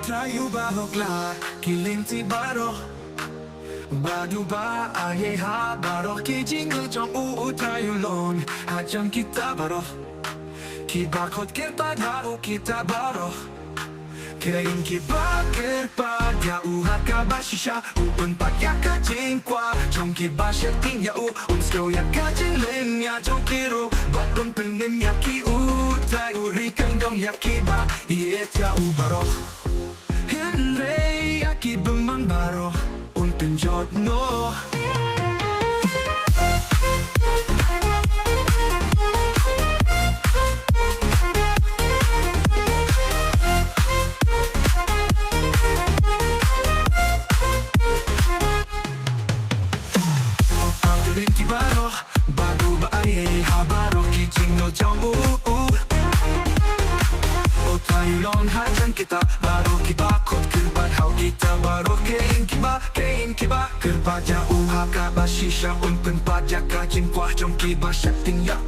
Tayo ba hokla kilinti baro Badu ba ayeha baro kijingo jong tayo lon Hajam kita baro Kibakot kirpada kita baro Kirain kibakir pada uhaka bashisha Upun pakyaka jingkwa Jong kibasha tingya Unsko yaka jingling ya jong kiro Bakon penim yaki utay Urikan dong yaki ba Iet ya ubaro Henry yaki bemang baro Unpin jod no Baro, bago ba ay habaro kijing no jong O tayo long hatan kita baro kibakot kirbat how kita baro kain kiba kirbaja haka bashisha unpun paja kajing kwah jong kiba shakting ya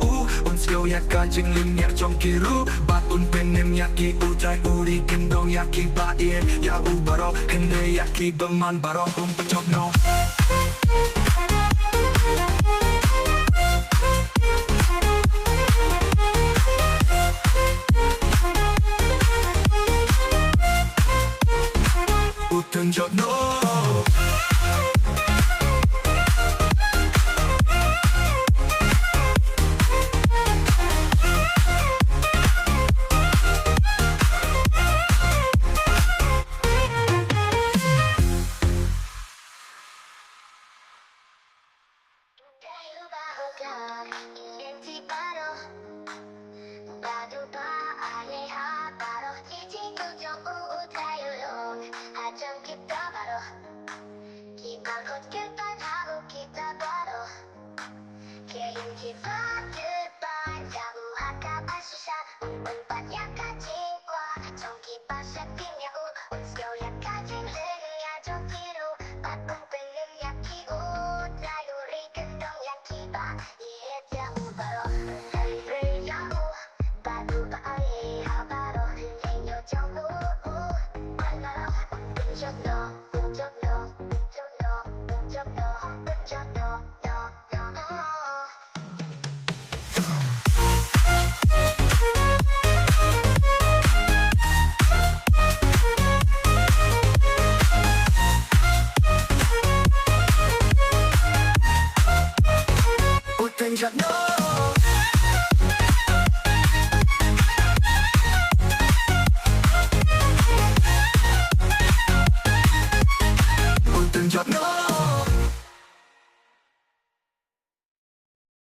unsko ya kajing linyar jong kiru batun penem yaki utay uri kendong yaki bain ya baro kende yaki beman baro umpecok no Tunjuk no Kita baru, kita baru, kayak kita.